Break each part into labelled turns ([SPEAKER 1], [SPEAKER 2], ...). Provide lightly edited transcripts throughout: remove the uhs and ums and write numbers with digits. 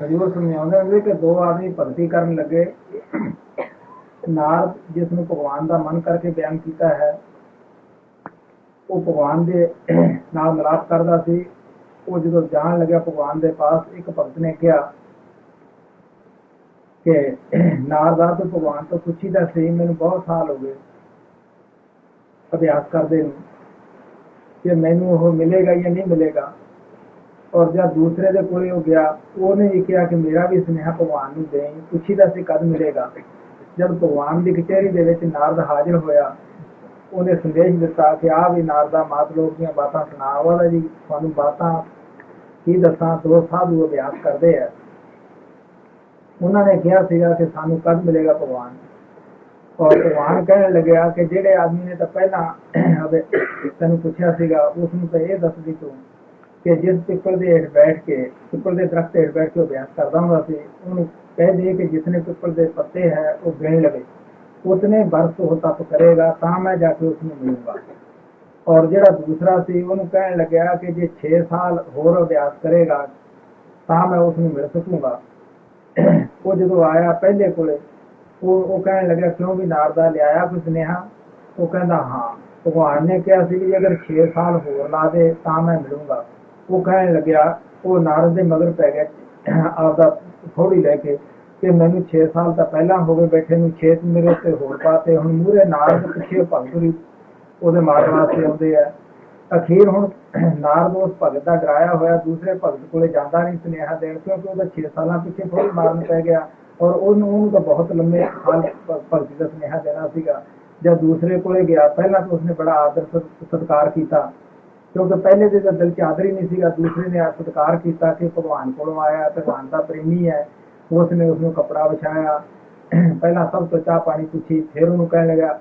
[SPEAKER 1] हजूर समझाते हैं कि दो आदमी भगती करन लगे। नारद जिसनों भगवान का मन करके बयान किया है, वो भगवान के नाल मिलाप करता सी। वो जो जान लग्या भगवान के पास, एक भगत ने कहा कि नारदा तो भगवान तो पुछी दा सी, मैनू बहुत साल हो गए अभ्यास करते कि मैनू वो मिलेगा या नहीं मिलेगा। और जब दूसरे के कोल गया, उन्हें भी कहा कि मेरा भी स्नेहा भगवान नूं दें, पुछी दा सी कद मिलेगा। जब भगवान की कचहरी दे विच नारद हाजिर होया, उन्हें संदेश दिता कि आ भी नारदा मातलोक दी बातां सुना। वाला जी तुहानूं बातां की दसां, दो साधु अभ्यास करते हैं। उन्होंने कहा सीगा कि सानू कद मिलेगा भगवान। और भगवान कहने लग्या कि जेड़े आदमी ने तो पहला तेन पूछा सीगा, उसनूं तो यह दस दी तू कि जिस पिपल के हेठ बैठ के, पिपल के दरख्त हेठ बैठ के अभ्यास करता हुंदा सी, उन्होंने कह दे कि जितने पिपल के पत्ते है वो गिन लवे, उतने बरस वो तप करेगा ता मैं जाके उसमें मिलूंगा। और ਜਿਹੜਾ दूसरा सी ਉਹਨੂੰ ਕਹਿਣ ਲੱਗਿਆ कि जे 6 साल होर अभ्यास करेगा ਤਾਂ मैं उसमें मिल सकूंगा। वो जो आया पहले कोले, वो कहने लगे क्यों भी नारदा लिया कोई सुनेहा। वो कहता हाँ, भगवान ने कहा सी कि अगर 6 साल होर ला दे ਤਾਂ मैं मिलूंगा। वो कहने लग्या, वो नारद के मगर पै गया आपदा थोड़ी लैके कि मैनू 6 साल तो पहला हो गए बैठे नूं, 6 मेरे उत्ते होर पाते, हुण मूहरे नारद पिछे भगत भी ਉਹਦੇ ਮਾਰਨ ਵਾਸਤੇ ਆਉਂਦੇ ਆ। ਅਖੀਰ ਹੁਣ ਨਾਰਦ ਉਸ ਭਗਤ ਦਾ ਡਰਾਇਆ ਹੋਇਆ ਦੂਸਰੇ ਭਗਤ ਕੋਲੇ ਜਾਂਦਾ ਨਹੀਂ ਸੁਨੇਹਾ ਦੇਣ, ਕਿਉਂਕਿ ਉਹਦਾ 6 ਸਾਲਾਂ ਪਿੱਛੇ ਥੋੜੀ ਮਾਰਨ ਪੈ ਗਿਆ। ਔਰ ਉਹਨੂੰ ਤਾਂ ਬਹੁਤ ਲੰਮੇ ਸਾਲ ਭਗਤੀ ਦਾ ਸੁਨੇਹਾ ਦੇਣਾ ਸੀਗਾ। ਜਦ ਦੂਸਰੇ ਕੋਲੇ ਗਿਆ, ਪਹਿਲਾਂ ਤਾਂ ਉਸਨੇ ਬੜਾ ਆਦਰ ਸਤਿਕਾਰ ਕੀਤਾ, ਕਿਉਂਕਿ ਪਹਿਲੇ ਦੇ ਤਾਂ ਦਿਲ ਚ ਆਦਰ ਹੀ ਨਹੀਂ ਸੀਗਾ। ਦੂਸਰੇ ਨੇ ਸਤਿਕਾਰ ਕੀਤਾ ਕਿ ਭਗਵਾਨ ਕੋਲੋਂ ਆਇਆ, ਭਗਵਾਨ ਦਾ ਪ੍ਰੇਮੀ ਹੈ। ਉਸਨੇ ਉਸਨੂੰ ਕੱਪੜਾ ਵਿਛਾਇਆ, ਪਹਿਲਾਂ ਸਭ ਤੋਂ ਚਾਹ ਪਾਣੀ ਪੁੱਛੀ, ਫਿਰ ਉਹਨੂੰ ਕਹਿਣ ਲੱਗਾ,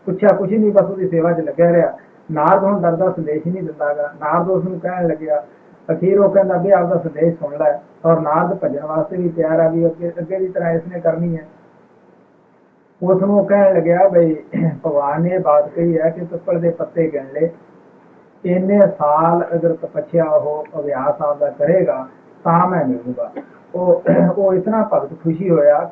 [SPEAKER 1] ਪੁੱਛਿਆ ਕੁਛ ਨਹੀਂ, ਬਸ ਉਹਦੀ ਸੇਵਾ 'ਚ ਲੱਗਿਆ ਰਿਹਾ। ਨਾਰਦ ਹੁਣ ਡਰਦਾ ਸੰਦੇਸ਼ ਹੀ ਨਹੀਂ ਦਿੰਦਾ ਗਾ। ਨਾਰਦ ਉਸ ਨੂੰ ਕਹਿਣ ਲੱਗਿਆ, ਅਖੀਰ ਉਹ ਕਹਿੰਦਾ ਵੀ ਆਪਦਾ ਸੰਦੇਸ਼ ਸੁਣ ਲੈ। ਔਰ ਨਾਰਦ ਭੱਜਣ ਵਾਸਤੇ ਵੀ ਤਿਆਰ ਆ ਵੀ ਅੱਗੇ ਦੀ ਤਰ੍ਹਾਂ ਇਸਨੇ ਕਰਨੀ ਹੈ। ਉਸ ਨੂੰ ਕਹਿਣ ਲੱਗਿਆ ਬਈ ਭਗਵਾਨ ਨੇ ਇਹ ਬਾਤ ਕਹੀ ਹੈ ਕਿ ਪਿੱਪਲ ਦੇ ਪੱਤੇ ਗਿਣ ਲੈ, ਇੰਨੇ ਸਾਲ ਅਗਰ ਤਪੱਛਿਆ ਉਹ ਅਭਿਆਸ ਆਪਦਾ ਕਰੇਗਾ ਤਾਂ ਮੈਂ ਮਿਲੂੰਗਾ। ਉਹ ਇਤਨਾ ਭਗਤ ਖੁਸ਼ੀ ਹੋਇਆ,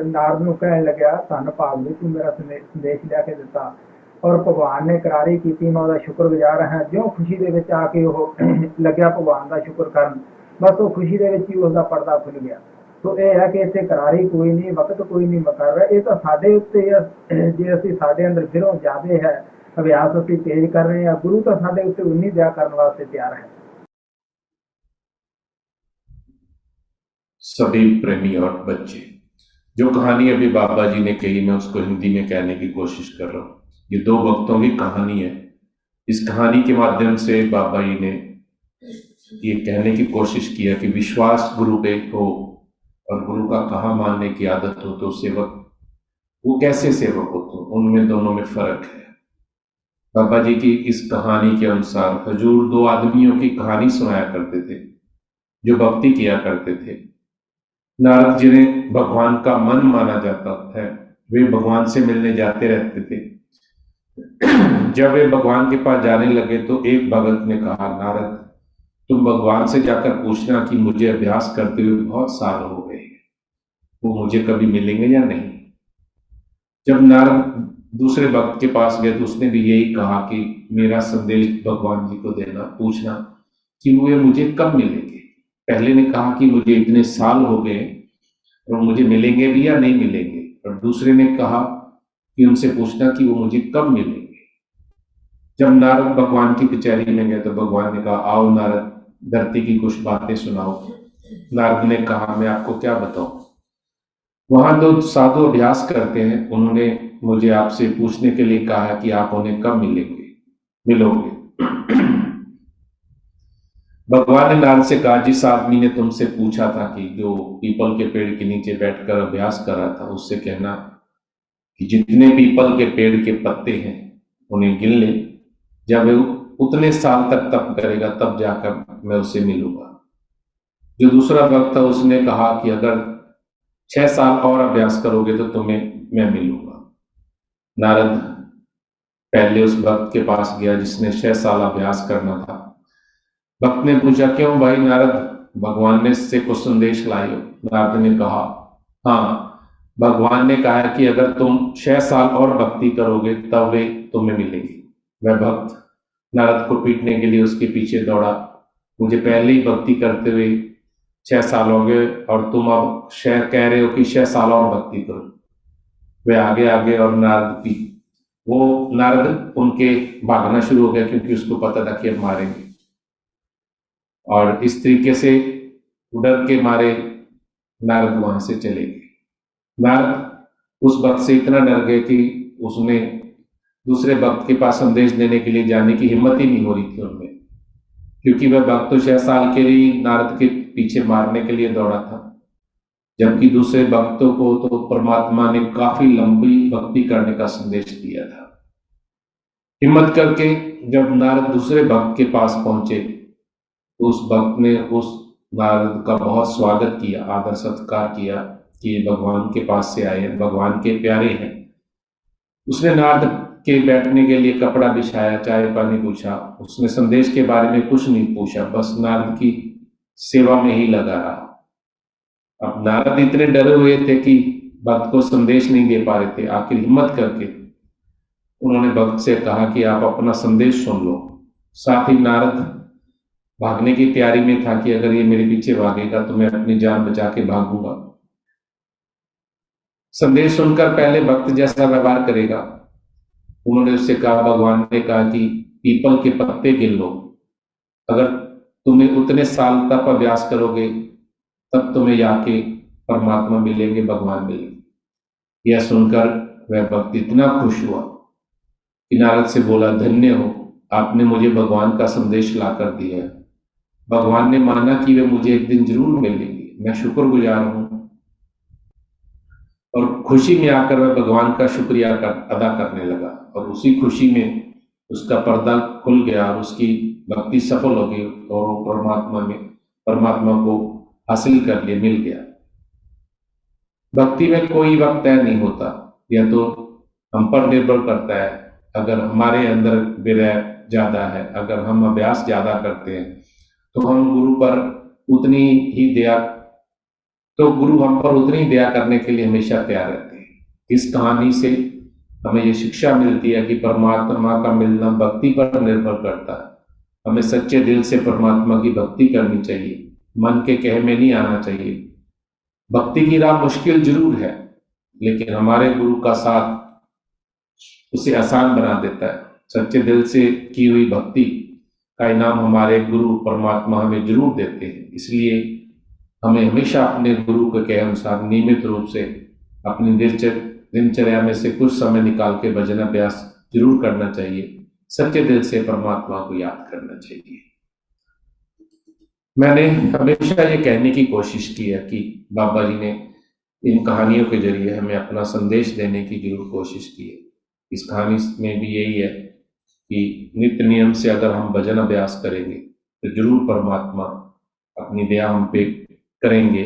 [SPEAKER 1] ਨਾਰਦ ਨੂੰ ਕਹਿਣ ਲੱਗਿਆ ਧੰਨ ਭਾਗ ਵੀ ਤੂੰ ਮੇਰਾ ਸੰਦੇਸ਼ ਲਿਆ ਕੇ ਦਿੱਤਾ। ਔਰ ਭਗਵਾਨ ਨੇ ਕਰਾਰੀ ਕੀਤੀ, ਮੈਂ ਉਹਦਾ ਸ਼ੁਕਰਗੁਜ਼ਾਰ ਹਾਂ। ਜਿਉਂ ਖੁਸ਼ੀ ਦੇ ਵਿੱਚ ਆ ਕੇ ਉਹ ਲੱਗਿਆ ਭਗਵਾਨ ਦਾ ਸ਼ੁਕਰ ਕਰਨ, ਬਸ ਉਹ ਖੁਸ਼ੀ ਦੇ ਵਿੱਚ ਹੀ ਉਸਦਾ ਪਰਦਾ ਖੁੱਲ ਗਿਆ। ਸੋ ਇਹ ਹੈ ਕਿ ਇੱਥੇ ਕਰਾਰੀ ਕੋਈ ਨਹੀਂ, ਵਕਤ ਕੋਈ ਨਹੀਂ ਮੁਕਰ ਰਿਹਾ। ਇਹ ਤਾਂ ਸਾਡੇ ਉੱਤੇ ਜੇ ਅਸੀਂ ਸਾਡੇ ਅੰਦਰ ਗਿਰੋਂ ਜ਼ਿਆਦੇ ਹੈ, ਅਭਿਆਸ ਅਸੀਂ ਤੇਜ਼ ਕਰ ਰਹੇ ਹਾਂ, ਗੁਰੂ ਤਾਂ ਸਾਡੇ ਉੱਤੇ ਉਨੀ ਦਇਆ ਕਰਨ ਵਾਸਤੇ ਤਿਆਰ ਹੈ।
[SPEAKER 2] सभी प्रेमी और बच्चे, जो कहानी अभी बाबा जी ने कही मैं उसको हिंदी में कहने की कोशिश कर रहा हूँ। ये दो भक्तों की कहानी है। इस कहानी के माध्यम से बाबा जी ने ये कहने की कोशिश किया कि विश्वास गुरु पे हो और गुरु का कहा मानने की आदत हो तो सेवक वो कैसे सेवक हो, तो उनमें दोनों में फर्क है। बाबा जी की इस कहानी के अनुसार हजूर दो आदमियों की कहानी सुनाया करते थे जो भक्ति किया करते थे। नारद जिन्हें भगवान का मन माना जाता है, वे भगवान से मिलने जाते रहते थे। जब वे भगवान के पास जाने लगे तो एक भगत ने कहा, नारद तुम भगवान से जाकर पूछना कि मुझे अभ्यास करते हुए बहुत साल हो गए, वो मुझे कभी मिलेंगे या नहीं। जब नारद दूसरे भक्त के पास गए तो उसने भी यही कहा कि मेरा संदेश भगवान जी को देना, पूछना कि वे मुझे कब मिलेंगे। पहले ने कहा कि मुझे इतने साल हो गए और मुझे मिलेंगे भी या नहीं मिलेंगे, और दूसरे ने कहा कि उनसे पूछना कि वो मुझे कब मिलेंगे। जब नारद भगवान की कचहरी में गए तो भगवान ने कहा, आओ नारद धरती की कुछ बातें सुनाओ। नारद ने कहा, मैं आपको क्या बताऊं। वहां दो साधु अभ्यास करते हैं, उन्होंने मुझे आपसे पूछने के लिए कहा कि आप उन्हें कब मिलोगे। भगवान ने नारद से कहा, जिस आदमी ने तुमसे पूछा था कि जो पीपल के पेड़ के नीचे बैठकर अभ्यास कर रहा था, उससे कहना कि जितने पीपल के पेड़ के पत्ते हैं उन्हें गिन ले। जब वो उतने साल तक तप करेगा तब जाकर मैं उससे मिलूंगा। जो दूसरा भक्त था उसने कहा कि अगर 6 साल और अभ्यास करोगे तो तुम्हें मैं मिलूंगा। नारद पहले उस भक्त के पास गया जिसने 6 साल अभ्यास करना था। भक्त ने पूछा, क्यों भाई नारद, भगवान ने इससे कुछ संदेश लाए हो? नारद ने कहा, हाँ, भगवान ने कहा है कि अगर तुम 6 साल और भक्ति करोगे तब वे तुम्हें मिलेंगे। वह भक्त नारद को पीटने के लिए उसके पीछे दौड़ा, मुझे पहले ही भक्ति करते हुए 6 साल हो गए और तुम अब कह रहे हो कि 6 साल और भक्ति करो। वे आगे आगे और नारद उनके भागना शुरू हो गया, क्योंकि उसको पता था कि अब मारेंगे। और इस तरीके से डर के मारे नारद वहां से चले गए। नारद उस भक्त से इतना डर गए कि उसने दूसरे भक्त के पास संदेश देने के लिए जाने की हिम्मत ही नहीं हो रही थी उनमें, क्योंकि वह भक्त तो 6 साल के लिए नारद के पीछे मारने के लिए दौड़ा था, जबकि दूसरे भक्तों को तो परमात्मा ने काफी लंबी भक्ति करने का संदेश दिया था। हिम्मत करके जब नारद दूसरे भक्त के पास पहुंचे तो उस भक्त ने उस नारद का बहुत स्वागत किया, आदर सत्कार किया कि ये भगवान के पास से आए हैं, भगवान के प्यारे हैं। उसने नारद के बैठने के लिए कपड़ा बिछाया, चाय पानी पूछा, उसने संदेश के बारे में कुछ नहीं पूछा, बस नारद की सेवा में ही लगा रहा। अब नारद इतने डरे हुए थे कि भक्त को संदेश नहीं दे पा रहे थे। आखिर हिम्मत करके उन्होंने भक्त से कहा कि आप अपना संदेश सुन लो। साथ ही नारद भागने की तैयारी में था कि अगर ये मेरे पीछे भागेगा तो मैं अपनी जान बचा के भागूंगा। संदेश सुनकर पहले भक्त जैसा व्यवहार करेगा। उन्होंने उससे कहा, भगवान ने कहा कि पीपल के पत्ते गिन लो, अगर तुम्हें उतने साल तक अभ्यास करोगे तब तुम्हें जाके परमात्मा मिलेंगे, भगवान मिलेंगे। यह सुनकर वह भक्त इतना खुश हुआ कि नारद से बोला, धन्य हो, आपने मुझे भगवान का संदेश लाकर दिया है। भगवान ने माना कि वे मुझे एक दिन जरूर मिलेंगे, मैं शुक्रगुजार हूं। और खुशी में आकर वह भगवान का शुक्रिया अदा करने लगा, और उसी खुशी में उसका पर्दा खुल गया और उसकी भक्ति सफल हो गई और वो परमात्मा को हासिल कर लिए, मिल गया। भक्ति में कोई वक्त तय नहीं होता, यह तो हम पर निर्भर करता है। अगर हमारे अंदर विरह ज्यादा है, अगर हम अभ्यास ज्यादा करते हैं तो हम गुरु पर उतनी ही दया करने के लिए हमेशा तैयार रहते हैं। इस कहानी से हमें ये शिक्षा मिलती है कि परमात्मा का मिलना भक्ति पर निर्भर करता है। हमें सच्चे दिल से परमात्मा की भक्ति करनी चाहिए, मन के कह में नहीं आना चाहिए। भक्ति की राह मुश्किल जरूर है, लेकिन हमारे गुरु का साथ उसे आसान बना देता है। सच्चे दिल से की हुई भक्ति का इनाम हमारे गुरु परमात्मा हमें जरूर देते हैं। इसलिए हमें हमेशा अपने गुरु के अनुसार नियमित रूप से अपनी दिनचर्या में से कुछ समय निकाल के भजन अभ्यास जरूर करना चाहिए। सच्चे दिल से परमात्मा को याद करना चाहिए। मैंने हमेशा ये कहने की कोशिश की है कि बाबा जी ने इन कहानियों के जरिए हमें अपना संदेश देने की जरूर कोशिश की है। इस कहानी में भी यही है कि नित्य नियम से अगर हम भजन अभ्यास करेंगे तो जरूर परमात्मा अपनी दया हम पे करेंगे,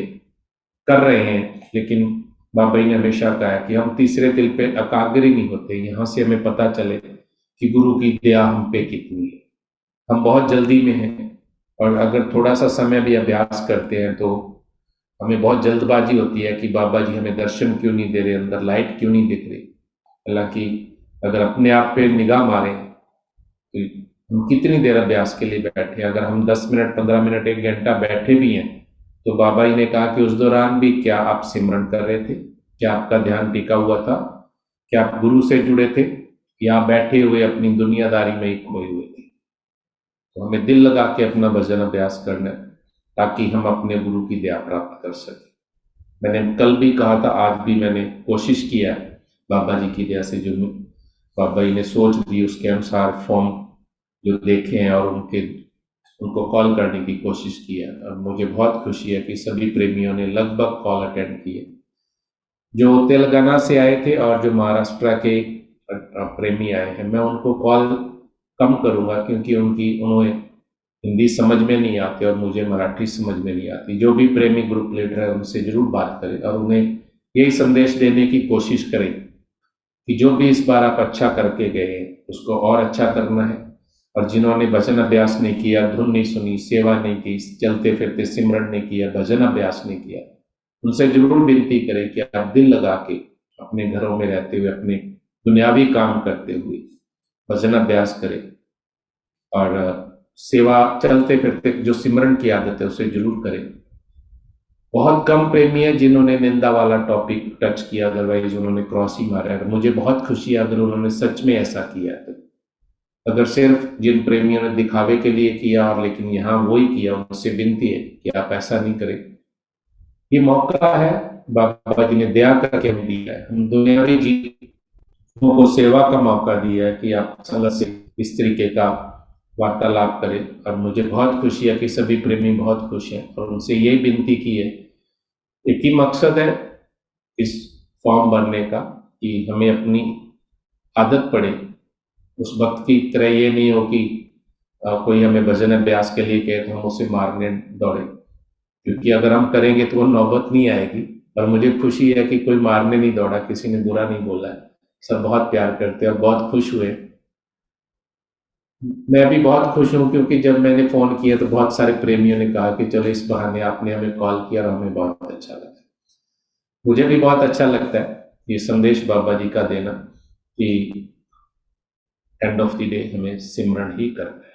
[SPEAKER 2] कर रहे हैं। लेकिन बाबा जी ने हमेशा कहा है कि हम तीसरे दिल पे एकाग्र ही नहीं होते। यहाँ से हमें पता चले कि गुरु की दया हम पे कितनी है। हम बहुत जल्दी में हैं, और अगर थोड़ा सा समय भी अभ्यास करते हैं तो हमें बहुत जल्दबाजी होती है कि बाबा जी हमें दर्शन क्यों नहीं दे रहे, अंदर लाइट क्यों नहीं दिख रही। हालांकि अगर अपने आप पे निगाह मारें तो हम कितनी देर अभ्यास के लिए बैठे, अगर हम 10 मिनट 15 मिनट 1 घंटा बैठे भी हैं तो बाबा जी ने कहा कि उस दौरान भी क्या आप सिमरन कर रहे थे, क्या आपका ध्यान टिका हुआ था, क्या आप गुरु से जुड़े थे, या बैठे हुए अपनी दुनियादारी में ही खोए हुए थे। तो हमें दिल लगा के अपना भजन अभ्यास करना है ताकि हम अपने गुरु की दया प्राप्त कर सकें। मैंने कल भी कहा था, आज भी मैंने कोशिश किया बाबा जी की दया से जुड़ूं। बाबा जी ने सोच दी, उसके अनुसार फॉर्म जो देखे हैं और उनको कॉल करने की कोशिश की है। और मुझे बहुत खुशी है कि सभी प्रेमियों ने लगभग कॉल अटेंड किए, जो तेलंगाना से आए थे और जो महाराष्ट्र के प्रेमी आए हैं। मैं उनको कॉल कम करूंगा क्योंकि उन्हें हिंदी समझ में नहीं आती और मुझे मराठी समझ में नहीं आती। जो भी प्रेमी ग्रुप लीडर है उनसे जरूर बात करें और उन्हें यही संदेश देने की कोशिश करें कि जो भी इस बार आप अच्छा करके गए उसको और अच्छा करना है, और जिन्होंने भजन अभ्यास नहीं किया, धुन नहीं सुनी, सेवा नहीं की, चलते फिरते सिमरन नहीं किया, भजन अभ्यास नहीं किया, उनसे जरूर विनती करें कि आप दिल लगा के अपने घरों में रहते हुए, अपने दुनियावी काम करते हुए भजन अभ्यास करें और सेवा चलते फिरते जो सिमरन की आदत है उसे जरूर करें। बहुत कम प्रेमी है जिन्होंने निंदा वाला टॉपिक टच किया, अदरवाइज उन्होंने क्रॉस ही मारा है। मुझे बहुत खुशी है अगर उन्होंने सच में ऐसा किया है। अगर सिर्फ जिन प्रेमियों ने दिखावे के लिए किया और लेकिन यहाँ वही किया, उनसे विनती है कि आप ऐसा नहीं करें। ये मौका है बाबा जी ने दया करके हमें दिया है, हम दुनियावी जीवों को सेवा का मौका दिया है कि आप संगत से इस तरीके का वार्तालाप करें। और मुझे बहुत खुशी है कि सभी प्रेमी बहुत खुश हैं और उनसे यही विनती की है। एक ही मकसद है इस फॉर्म भरने का कि हमें अपनी आदत पड़े उस वक्त की तरह। ये नहीं हो कि कोई हमें भजन अभ्यास के लिए कहे तो हम उसे मारने दौड़े, क्योंकि अगर हम करेंगे तो वो नौबत नहीं आएगी। और मुझे खुशी है कि कोई मारने नहीं दौड़ा, किसी ने बुरा नहीं बोला है, सब बहुत प्यार करते हैं और बहुत खुश हुए। मैं भी बहुत खुश हूँ क्योंकि जब मैंने फोन किया तो बहुत सारे प्रेमियों ने कहा कि चलो इस बहाने आपने हमें कॉल किया और हमें बहुत अच्छा लगा। मुझे भी बहुत अच्छा लगता है ये संदेश बाबा जी का देना कि एंड ऑफ द डे हमें सिमरन ही करना है।